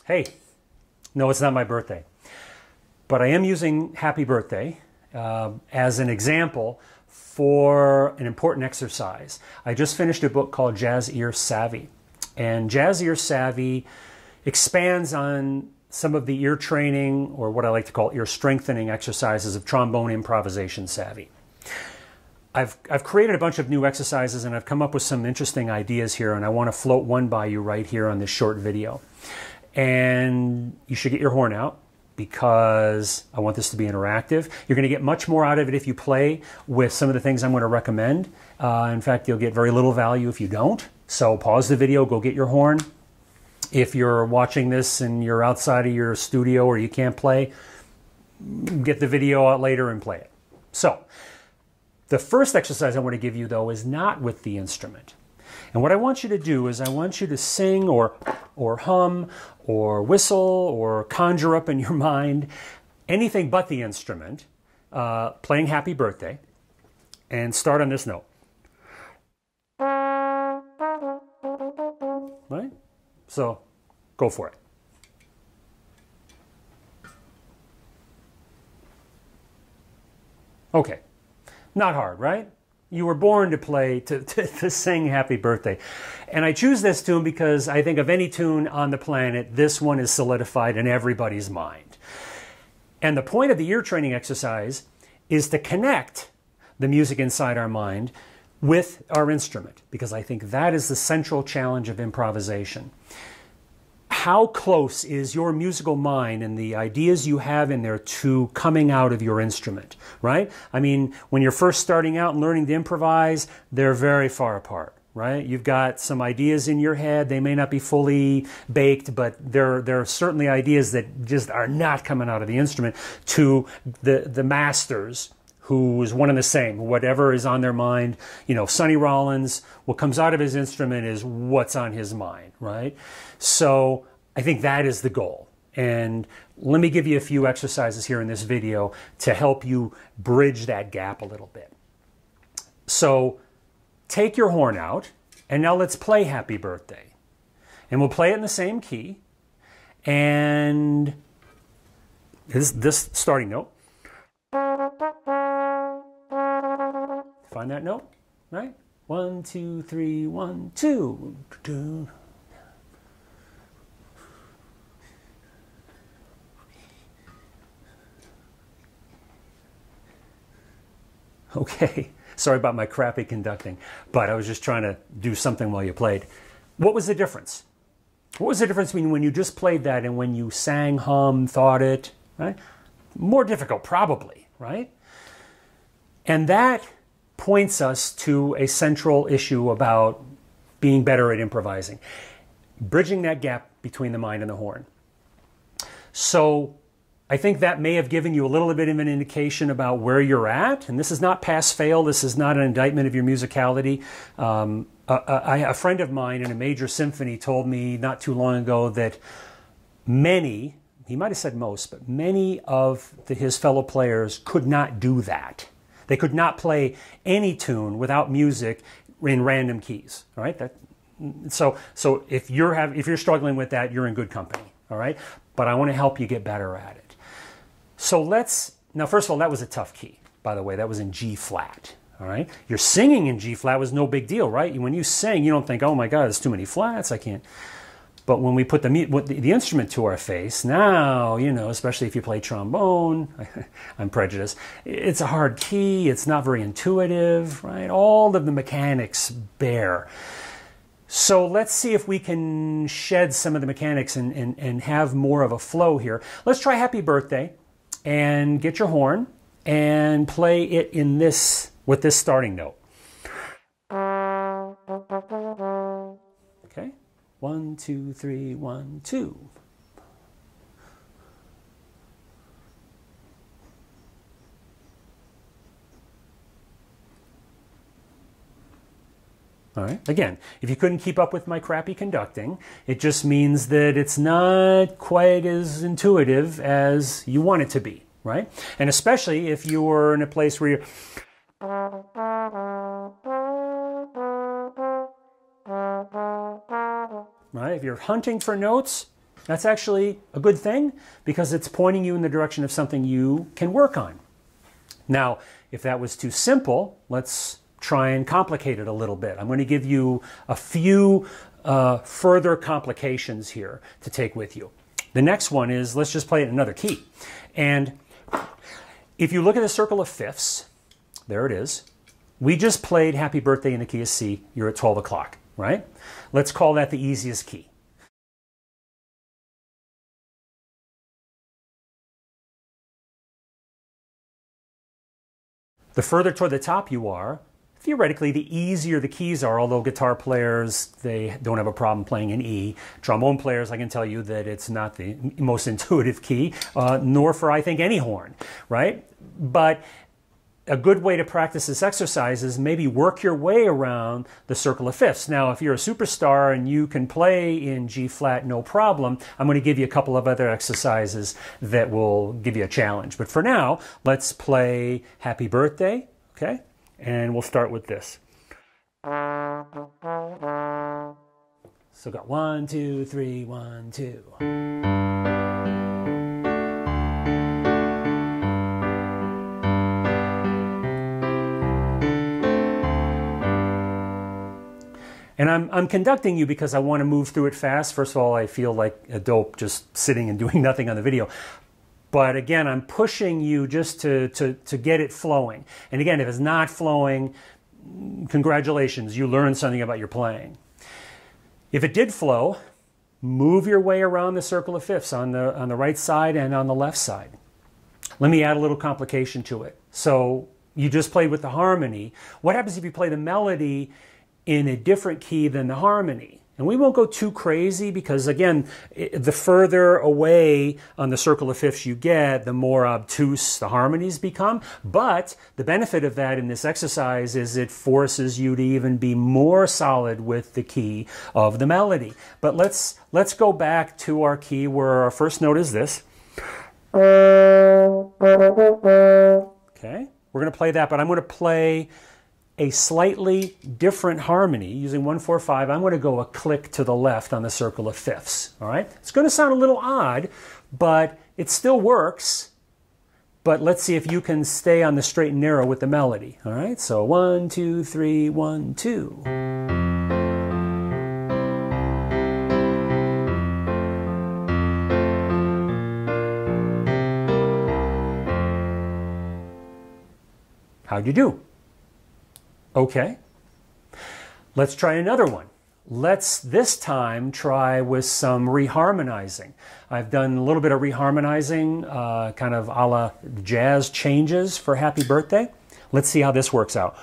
Hey, no, it's not my birthday, but I am using happy birthday as an example for an important exercise. I just finished a book called Jazz Ear Savvy, and Jazz Ear Savvy expands on some of the ear training, or what I like to call ear strengthening exercises of trombone improvisation savvy. I've created a bunch of new exercises, and I've come up with some interesting ideas here, and I want to float one by you right here on this short video. And you should get your horn out, because I want this to be interactive. You're going to get much more out of it if you play with some of the things I'm going to recommend. In fact, you'll get very little value if you don't. So pause the video, go get your horn. If you're watching this and you're outside of your studio or you can't play, get the video out later and play it. So the first exercise I want to give you, though, is not with the instrument. And what I want you to do is I want you to sing or hum or whistle or conjure up in your mind anything but the instrument, playing Happy Birthday, and start on this note. Right? So go for it. Okay. Not hard, right? You were born to play, to sing Happy Birthday. And I choose this tune because I think of any tune on the planet, this one is solidified in everybody's mind. And the point of the ear training exercise is to connect the music inside our mind with our instrument, because I think that is the central challenge of improvisation. How close is your musical mind and the ideas you have in there to coming out of your instrument, right? I mean, when you're first starting out and learning to improvise, they're very far apart, right? You've got some ideas in your head. They may not be fully baked, but there are certainly ideas that just are not coming out of the instrument to the masters, who is one and the same. Whatever is on their mind, you know, Sonny Rollins, what comes out of his instrument is what's on his mind, right? So I think that is the goal. And let me give you a few exercises here in this video to help you bridge that gap a little bit. So take your horn out, and now let's play Happy Birthday. And we'll play it in the same key. And this starting note. Find that note, right? 1, 2, 3, 1, 2. Okay, sorry about my crappy conducting, but I was just trying to do something while you played. What was the difference? What was the difference between when you just played that and when you sang, hum, thought it, right? More difficult, probably, right? And that points us to a central issue about being better at improvising, bridging that gap between the mind and the horn. So I think that may have given you a little bit of an indication about where you're at. And this is not pass-fail. This is not an indictment of your musicality. A friend of mine in a major symphony told me not too long ago that many, he might have said most, but many of his fellow players could not do that. They could not play any tune without music in random keys. All right. So if you're struggling with that, you're in good company. All right. But I want to help you get better at it. So now first of all, that was a tough key, by the way. That was in G flat. All right. Your singing in G flat was no big deal, right? When you sing, you don't think, oh my God, there's too many flats. I can't. But when we put the instrument to our face, now, you know, especially if you play trombone, I'm prejudiced, it's a hard key, it's not very intuitive, right? All of the mechanics bear. So let's see if we can shed some of the mechanics and have more of a flow here. Let's try Happy Birthday and get your horn and play it in with this starting note. Okay. 1, 2, 3, 1, 2. All right. Again, if you couldn't keep up with my crappy conducting, it just means that it's not quite as intuitive as you want it to be, right? And especially if you were in a place where you're... Right? If you're hunting for notes, That's actually a good thing because it's pointing you in the direction of something you can work on. Now, if that was too simple, let's try and complicate it a little bit. I'm going to give you a few further complications here to take with you. The next one is, let's just play it in another key. And if you look at the circle of fifths, there it is. We just played Happy Birthday in the key of C. You're at 12 o'clock, right? Let's call that the easiest key. The further toward the top you are, theoretically, the easier the keys are, although guitar players, they don't have a problem playing in E. Trombone players, I can tell you that it's not the most intuitive key, nor for, I think, any horn, right? But a good way to practice this exercise is maybe work your way around the circle of fifths. Now, if you're a superstar and you can play in G flat, no problem, I'm going to give you a couple of other exercises that will give you a challenge. But for now, let's play Happy Birthday, okay? And we'll start with this. So got 1, 2, 3, 1, 2. And I'm conducting you because I want to move through it fast. First of all, I feel like a dope just sitting and doing nothing on the video. But again, I'm pushing you just to get it flowing. And again, if it's not flowing, congratulations, you learned something about your playing. If it did flow, move your way around the circle of fifths on the right side and on the left side. Let me add a little complication to it. So you just played with the harmony. What happens if you play the melody in a different key than the harmony? And we won't go too crazy because, again, the further away on the circle of fifths you get, the more obtuse the harmonies become. But the benefit of that in this exercise is it forces you to even be more solid with the key of the melody. But let's go back to our key where our first note is this. Okay, we're going to play that, but I'm going to play a slightly different harmony using 1, 4, 5. I'm going to go a click to the left on the circle of fifths. All right, it's going to sound a little odd, but it still works. But let's see if you can stay on the straight and narrow with the melody. All right, so 1, 2, 3, 1, 2. How'd you do? Okay, let's try another one. Let's this time try with some reharmonizing. I've done a little bit of reharmonizing, kind of a la jazz changes for Happy Birthday. Let's see how this works out.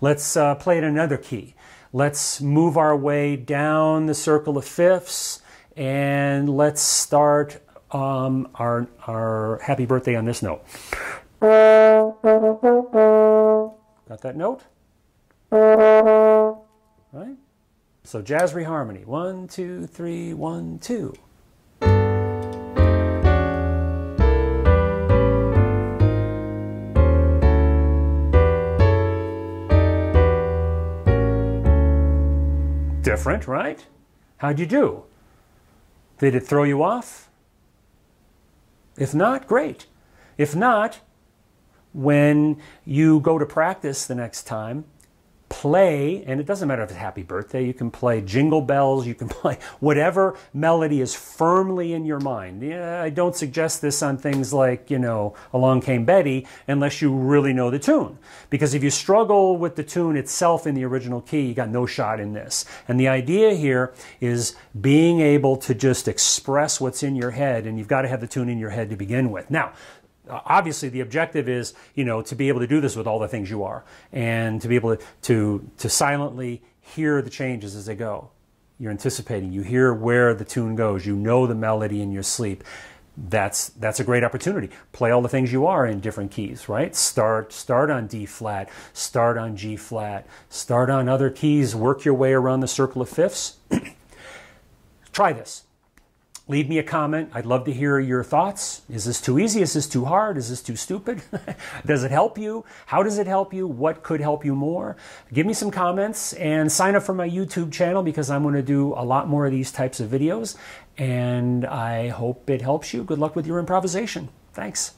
Let's play in another key. Let's move our way down the circle of fifths and let's start our Happy Birthday on this note. Got that note? Right? So jazz reharmony. 1, 2, 3, 1, 2. Different, right? How'd you do? Did it throw you off? If not, great. If not, when you go to practice the next time, play, and it doesn't matter if it's Happy Birthday, you can play Jingle Bells, you can play whatever melody is firmly in your mind. Yeah, I don't suggest this on things like, you know, Along Came Betty, unless you really know the tune. Because if you struggle with the tune itself in the original key, you got no shot in this. And the idea here is being able to just express what's in your head, and you've got to have the tune in your head to begin with. Now, obviously, the objective is, you know, to be able to do this with all the things you are, and to be able to silently hear the changes as they go. You're anticipating. You hear where the tune goes. You know the melody in your sleep. That's a great opportunity. Play all the things you are in different keys, right? Start on D flat. Start on G flat. Start on other keys. Work your way around the circle of fifths. Try this. Leave me a comment. I'd love to hear your thoughts. Is this too easy? Is this too hard? Is this too stupid? Does it help you? How does it help you? What could help you more? Give me some comments and sign up for my YouTube channel because I'm going to do a lot more of these types of videos. And I hope it helps you. Good luck with your improvisation. Thanks.